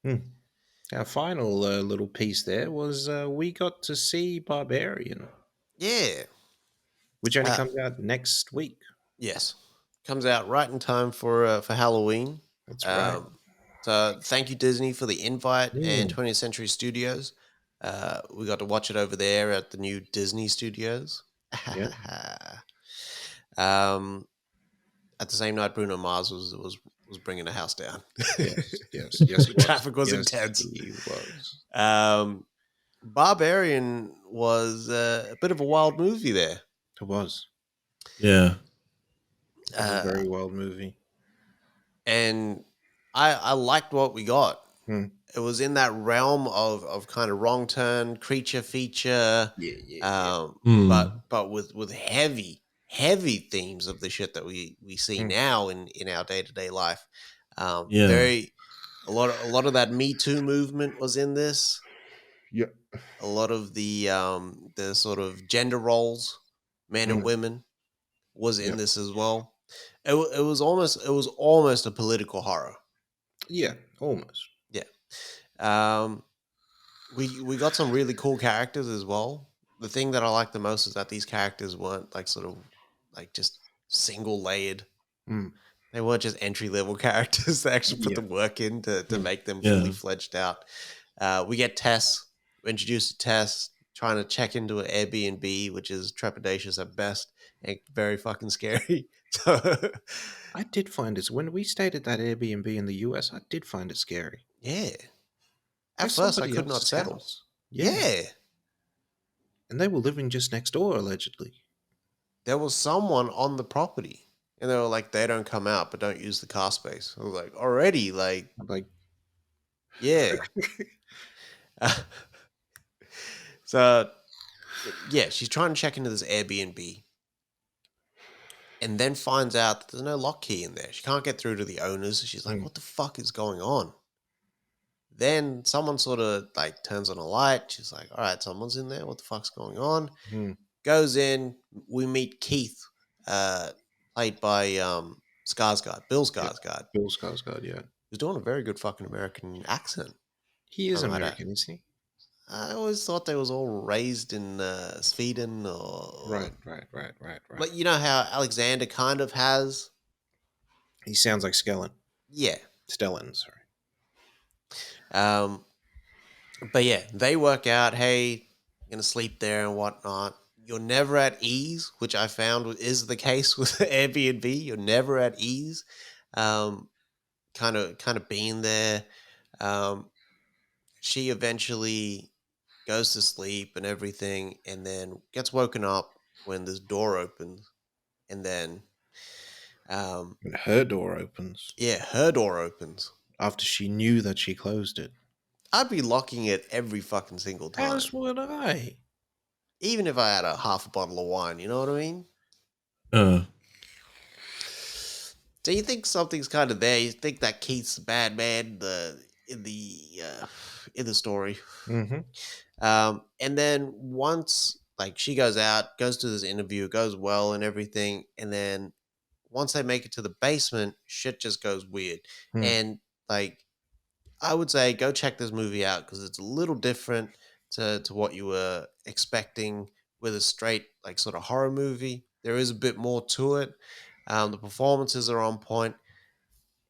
Hmm. Our final little piece there was we got to see Barbarian, Yeah. which only Uh, comes out next week. yes. Comes out right in time for Halloween. That's right. Um, so thank you, Disney, for the invite and Mm. 20th Century Studios. We got to watch it over there at the new Disney Studios. Yeah. um, at the same night, Bruno Mars was bringing the house down. Yes. Yes. Yes, he was. Traffic was Yes, intense. he was. Um, Barbarian was a bit of a wild movie there. It was. Yeah. It was a Uh, very wild movie. and I liked what we got. Hmm. It was in that realm of kind of wrong turn creature feature, Yeah. Yeah. Yeah. but with heavy themes of the shit that we see Hmm. now in our day to day life. Yeah. Very a lot of that Me Too movement was in this. Yeah. A lot of the sort of gender roles, men and Hmm. women, was in Yeah. this as well. It was almost a political horror. Yeah. Almost. Yeah. Um, we got some really cool characters as well. The thing that I like the most is that these characters weren't like sort of like just single layered. Hmm. They weren't just entry level characters. They actually put Yeah. the work in to Hmm. make them fully Yeah. fledged out. We get Tess. We introduced to Tess trying to check into an Airbnb, which is trepidatious at best and very fucking scary. So I did find it when we stayed at that Airbnb in the US. I did find it scary. yeah, at There's first I somebody could not else's settle. house. Yeah, Yeah, and they were living just next door allegedly. there was someone on the property. And they were like, they don't come out, but don't use the car space. I was like, already, like, I'm like, yeah. So, yeah, she's trying to check into this Airbnb and then finds out that there's no lock key in there. She can't get through to the owners. She's like, hmm, what the fuck is going on? Then someone sort of like turns on a light. She's like, all right, someone's in there. What the fuck's going on? hmm, Goes in. We meet Keith, uh, played by Skarsgård, Bill yeah, Skarsgård, Bill Skarsgård. Yeah, who's doing a very good fucking American accent. he I is might add. American, isn't he? I always thought they was all raised in Sweden Right, right, right, right, right. like you know how Alexander kind of has. He sounds like Skellen. Yeah. Stellan, sorry. Um, but yeah, they work out. Hey, you're gonna sleep there and whatnot. You're never at ease, which I found is the case with Airbnb. You're never at ease. Um, kind of being there. Um, she eventually goes to sleep and everything, and then gets woken up when this door opens, and then um, And her door opens yeah, her door opens. after she knew that she closed it. I'd be locking it every fucking single As time, would I. even if I had a half a bottle of wine. You know what I mean? Uh, So you think something's kind of there? You think that Keith's the bad man in the in the story? Mm-hmm. And then once like she goes out, goes to this interview, goes well and everything, and then once they make it to the basement, shit just goes weird. Hmm. And like I would say, go check this movie out because it's a little different to what you were expecting with a straight like sort of horror movie. There is a bit more to it. The performances are on point,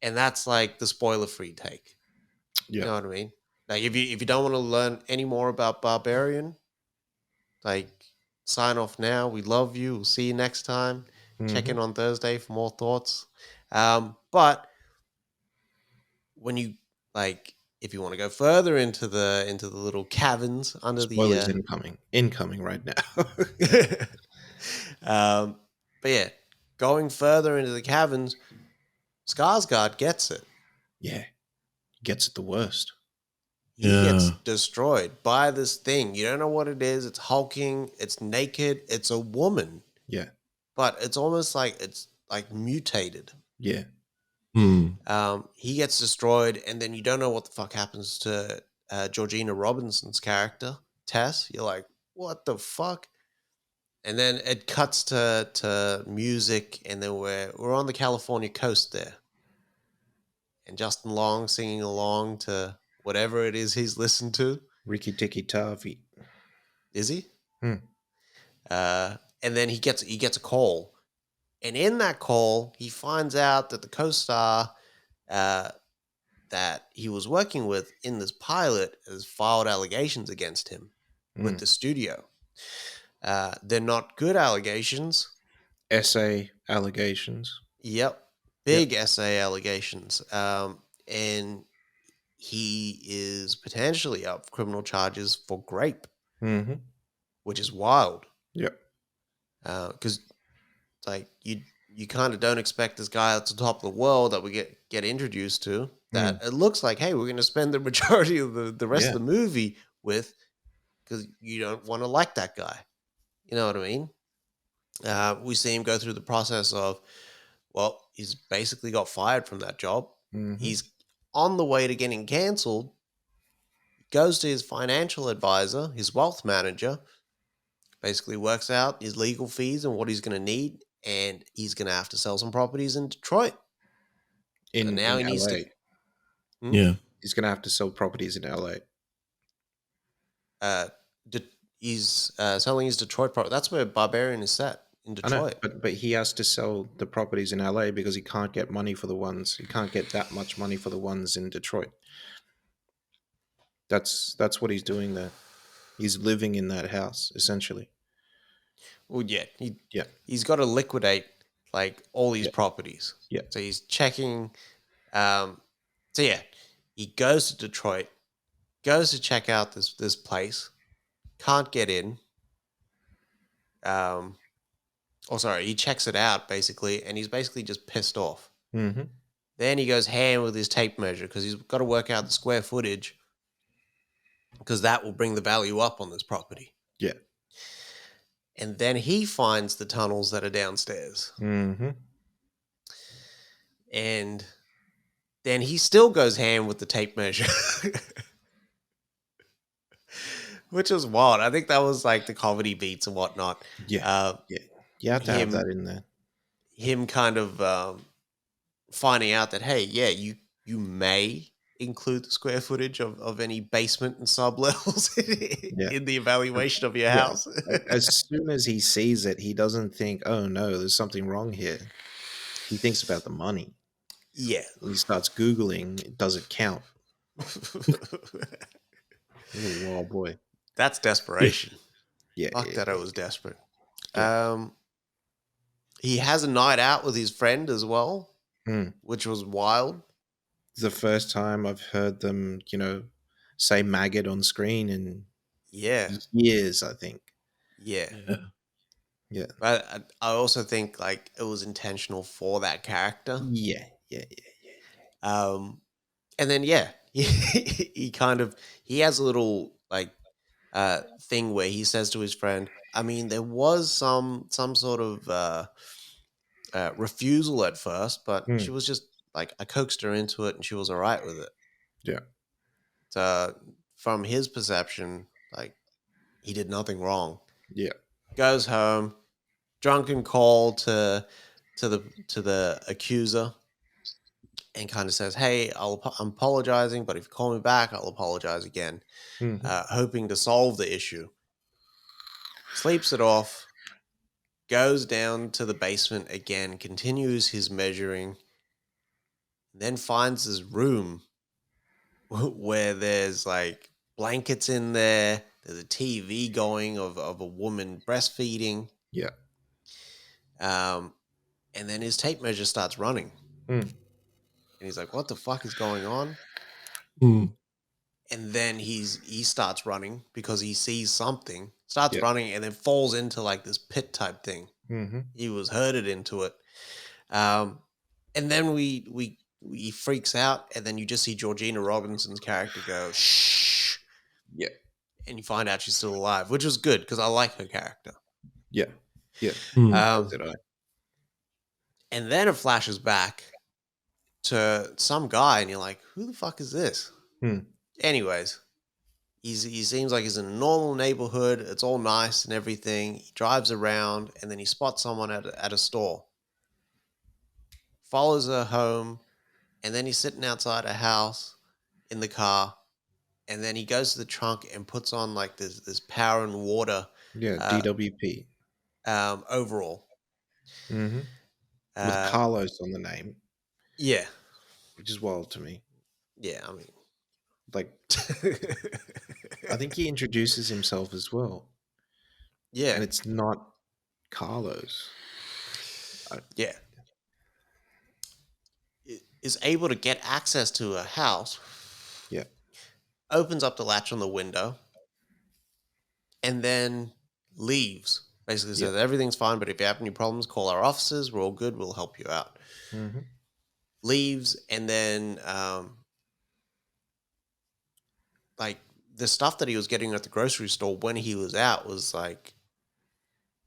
and that's like the spoiler free take. You Yeah. know what I mean? Like if you don't want to learn any more about Barbarian, like sign off now. We love you. We'll see you next time. Check Mm-hmm. in on Thursday for more thoughts. But when you like, if you want to go further into the little caverns under the Spoilers incoming. Incoming right now. um, but yeah, going further into the caverns, Skarsgård gets it. Yeah. Gets it the worst. He gets yeah. destroyed by this thing. You don't know what it is. It's hulking. It's naked. It's a woman, Yeah. but it's almost like it's like mutated. Yeah. Hmm. He gets destroyed, and then you don't know what the fuck happens to Georgina Robinson's character, Tess. You're like, what the fuck? And then it cuts to music, and then we're on the California coast there, and Justin Long singing along to whatever it is he's listened to. Ricky Tikki Tavi. Is he? Hmm. And then he gets a call, and in that call, he finds out that the co-star that he was working with in this pilot has filed allegations against him with the studio. They're not good allegations. Essay allegations. Yep. Big essay allegations. And he is potentially up for criminal charges for grape, which is wild. Yep. Because like you kind of don't expect this guy at the top of the world that we get introduced to, that it looks like, hey, we're going to spend the majority of the rest of the movie with, because you don't want to like that guy. You know what I mean? We see him go through the process of, well, he's basically got fired from that job. He's on the way to getting cancelled. Goes to his financial advisor, his wealth manager, basically works out his legal fees and what he's going to need, and he's going to have to sell some properties in Detroit. In now he needs LA. to. Yeah. He's going to have to sell properties in LA. He's selling his Detroit property. That's where Barbarian is set, in Detroit. I know, but he has to sell the properties in LA because he can't get money for the ones. He can't get that much money for the ones in Detroit. That's what he's doing there. He's living in that house essentially. Well, he's got to liquidate like all these properties. Yeah. So he's checking. He goes to Detroit, goes to check out this place, can't get in. He checks it out basically, and he's basically just pissed off. Then he goes ham with his tape measure because he's got to work out the square footage, because that will bring the value up on this property. Yeah. And then he finds the tunnels that are downstairs. And then he still goes ham with the tape measure. Which was wild. I think that was like the comedy beats and whatnot. Yeah. You have to have that in there. Him kind of finding out that, hey, you may include the square footage of any basement and sub levels in the evaluation of your house. As soon as he sees it, he doesn't think, oh no, there's something wrong here. He thinks about the money. Yeah. He starts Googling, does it count? Oh boy. That's desperation. Yeah. Fuck that, I was desperate. He has a night out with his friend as well, which was wild. It's the first time I've heard them, say maggot on screen in years, I think. Yeah. Yeah. But I also think like it was intentional for that character. Yeah. And then he kind of, he has a little like thing where he says to his friend, I mean, there was some sort of refusal at first, but she was just like, I coaxed her into it and she was all right with it. Yeah. So from his perception, like, he did nothing wrong. Yeah. Goes home, drunken call to the accuser, and kind of says, hey, I'm apologizing, but if you call me back, I'll apologize again. Hoping to solve the issue. Sleeps it off, goes down to the basement again, continues his measuring, then finds his room where there's like blankets in there, there's a TV going of a woman breastfeeding. Yeah. And then his tape measure starts running. And he's like, what the fuck is going on? And then he starts running because he sees something, running, and then falls into like this pit type thing. He was herded into it. And then we freaks out, and then you just see Georgina Robinson's character go, shh. Yeah. And you find out she's still alive, which was good because I like her character. Yeah. Yeah. And then it flashes back to some guy, and you're like, who the fuck is this? Anyways, he seems like he's in a normal neighborhood. It's all nice and everything. He drives around, and then he spots someone at a store. Follows her home, and then he's sitting outside a house in the car, and then he goes to the trunk and puts on like this power and water Yeah, DWP. overall. Mhm. With Uh, Carlos on the name, yeah, which is wild to me. yeah. I mean, Like, I think he introduces himself as well, yeah, and it's not Carlos. I, yeah. Is able to get access to a house, yeah, opens up the latch on the window, and then leaves. Basically yeah. says everything's fine, but if you have any problems, call our offices. We're all good. We'll help you out. Mhm. Leaves, and then like the stuff that he was getting at the grocery store when he was out was like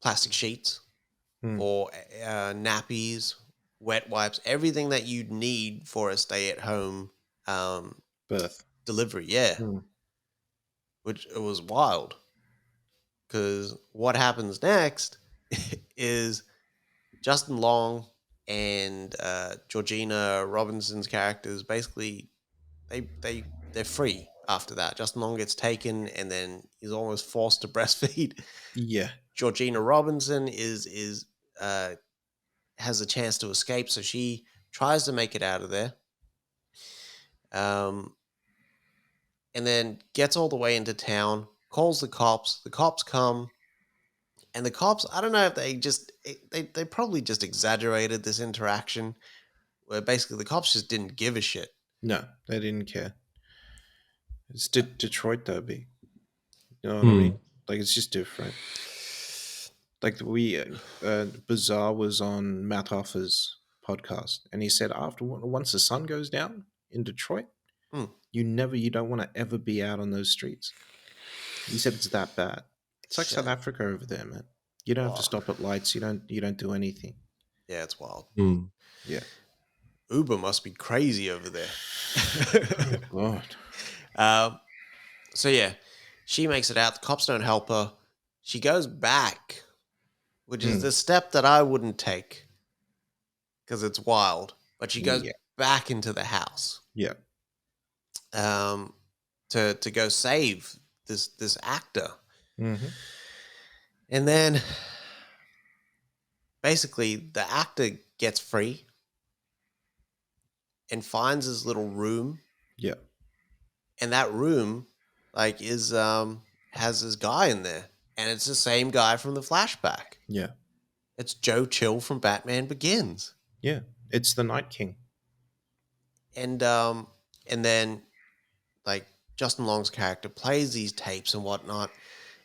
plastic sheets Mm. or nappies, wet wipes, everything that you'd need for a stay-at-home um, Birth. delivery. Yeah, Mm. which it was wild because what happens next is Justin Long and Georgina Robinson's characters basically they're free after that. Justin Long gets taken and then he's almost forced to breastfeed. Yeah, Georgina Robinson is uh, has a chance to escape, so she tries to make it out of there. Um, and then gets all the way into town, calls the cops. The cops come, and the cops, I don't know if they probably just exaggerated this interaction where basically the cops just didn't give a shit. no, they didn't care. It's Detroit Derby. You know what I mean? Hmm. Like, it's just different. Like, Bazaar was on Matt Hoffa's podcast, and he said once the sun goes down in Detroit, Mm, you don't want to ever be out on those streets. He said it's that bad. It's like South shit. Africa over there, man. You don't have to Oh, stop at lights. You don't do anything. yeah, it's wild. Hmm. Yeah. Uber must be crazy over there. Oh God. um, so yeah, she makes it out. The cops don't help her. She goes back, which is Mm. the step that I wouldn't take because it's wild. But she goes Yeah. back into the house Yeah. um, to go save this actor, Mm-hmm. and then basically the actor gets free and finds his little room, Yeah. and that room like is has this guy in there, and it's the same guy from the flashback. Yeah. It's Joe Chill from Batman Begins. Yeah. It's the Night King. And then like Justin Long's character plays these tapes and whatnot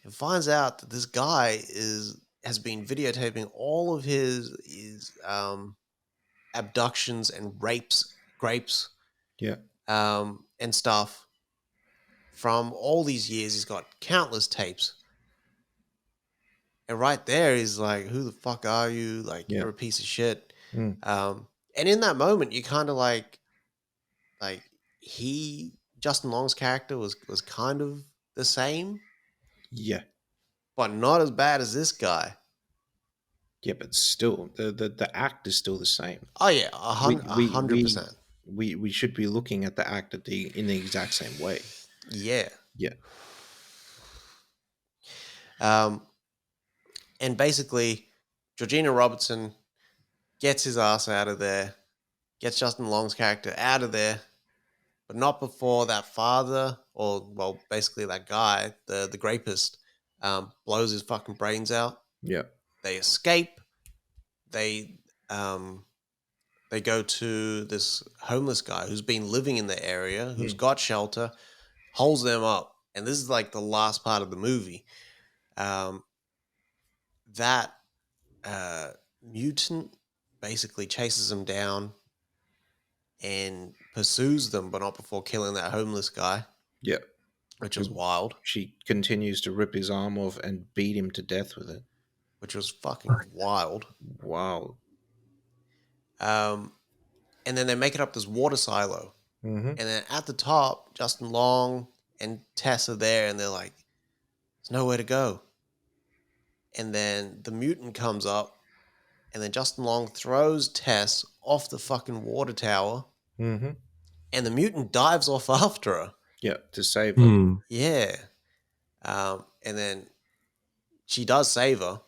and finds out that this guy is has been videotaping all of his abductions and grapes Yeah. and stuff from all these years. He's got countless tapes. And right there is like, who the fuck are you? Like, Yeah. you're a piece of shit. Mm. And in that moment, you kind of like Justin Long's character was kind of the same, Yeah. but not as bad as this guy. Yeah. But still, the act is still the same. Oh yeah, We a we hundred we percent. we should be looking at the act in the exact same way. Yeah. Yeah. Um, and basically, Georgina Robertson gets his ass out of there, gets Justin Long's character out of there, but not before that father, or well, basically that guy, the rapist, blows his fucking brains out. Yeah. They escape. They um, they go to this homeless guy who's been living in the area, who's Mm. got shelter, holds them up, and this is like the last part of the movie. Um, that mutant basically chases them down and pursues them, but not before killing that homeless guy, Yeah. which was Who wild, she continues to rip his arm off and beat him to death with it. which was fucking wild. Wow. Um, and then they make it up this water silo. Mm-hmm. And then at the top, Justin Long and Tess are there, and they're like, there's nowhere to go. And then the mutant comes up, and then Justin Long throws Tess off the fucking water tower, Mm-hmm. and the mutant dives off after her. Yeah, to save her. Hmm. Yeah. And then she does save her.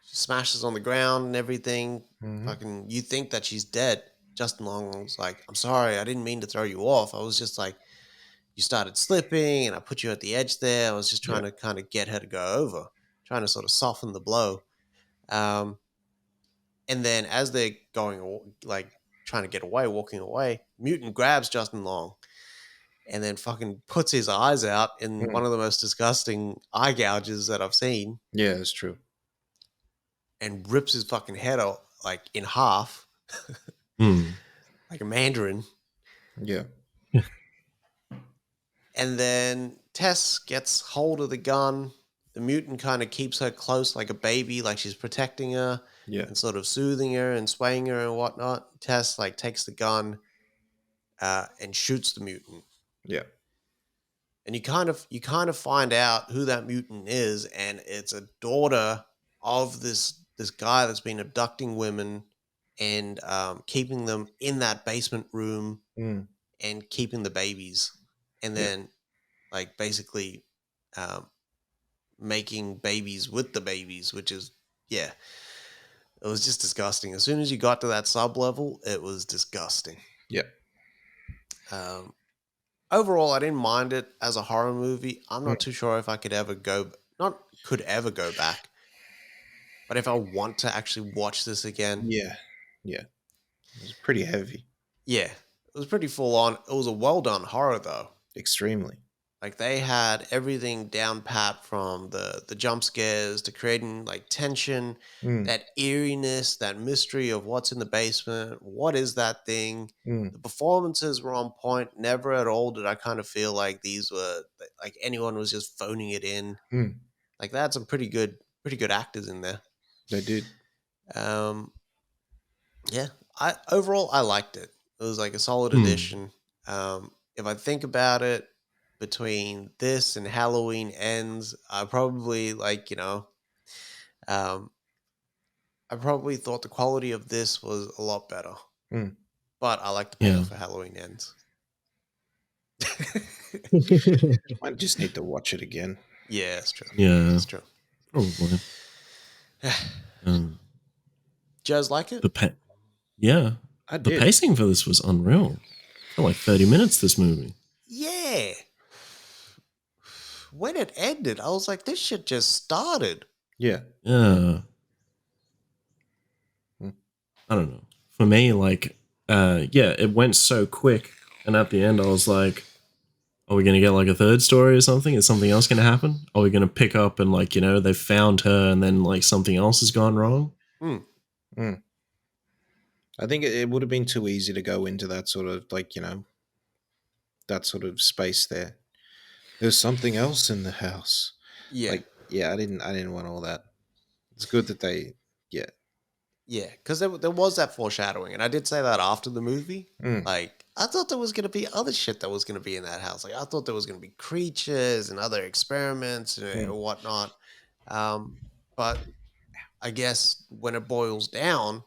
She smashes on the ground and everything. Hmm. Fucking, you think that she's dead. Justin Long was like, I'm sorry, I didn't mean to throw you off. I was just like, you started slipping and I put you at the edge there. I was just Yeah. trying to kind of get her to go over, trying to sort of soften the blow. Um, and then as they're going, like trying to get away, walking away, Mutant grabs Justin Long and then fucking puts his eyes out in Mm. one of the most disgusting eye gouges that I've seen Yeah, it's true. and rips his fucking head out like in half, Hmm. like a mandarin. Yeah. And then Tess gets hold of the gun. The mutant kind of keeps her close like a baby, like she's protecting her Yeah. and sort of soothing her and swaying her and whatnot. Tess like takes the gun and shoots the mutant. Yeah. And you kind of find out who that mutant is, and it's a daughter of this guy that's been abducting women and keeping them in that basement room Mm. and keeping the babies, and Yeah. then like basically um, making babies with the babies, which is yeah, it was just disgusting. As soon as you got to that sub level, it was disgusting. Yeah. Um, Overall, I didn't mind it as a horror movie. I'm Mm. not too sure if I could ever go, not could ever go back, but if I want to actually watch this again, Yeah. Yeah. It was pretty heavy. yeah, it was pretty full on. It was a well done horror though. Extremely. Like they had everything down pat from the jump scares to creating like tension, Mm. that eeriness, that mystery of what's in the basement, what is that thing. Mm. The performances were on point. Never at all did I kind of feel like these were like anyone was just phoning it in. Mm. Like they had some pretty good actors in there. They did. Um, yeah, I overall I liked it. It was like a solid Hmm. addition. If I think about it, between this and Halloween Ends, I probably um, I probably thought the quality of this was a lot better. Mm. But I like to pay Yeah. for Halloween Ends. I just need to watch it again. Yeah, that's true. Yeah. That's true. Probably. Um, Joe's like it? the yeah, I the did. pacing for this was unreal. For like 30 minutes, this movie. Yeah. When it ended, I was like, this shit just started. Yeah. Yeah. Mm. I don't know. For me, like, yeah, it went so quick, and at the end, I was like, "Are we gonna get like a third story or something? Is something else gonna happen? Are we gonna pick up and like they found her and then like something else has gone wrong?" Mm. Mm. I think it would have been too easy to go into that sort of that sort of space there. There's something else in the house. Yeah. Like, yeah, I didn't want all that. It's good that they, yeah. Yeah, because there was that foreshadowing, and I did say that after the movie. Mm. Like, I thought there was going to be other shit that was going to be in that house. Like, I thought there was going to be creatures and other experiments and Mm. whatnot. Um, but I guess when it boils down,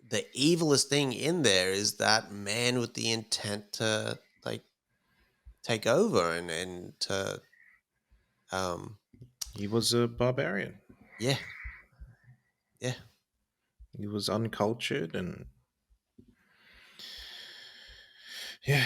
the evilest thing in there is that man with the intent to like take over and to um He was a barbarian. yeah, yeah, He was uncultured and yeah.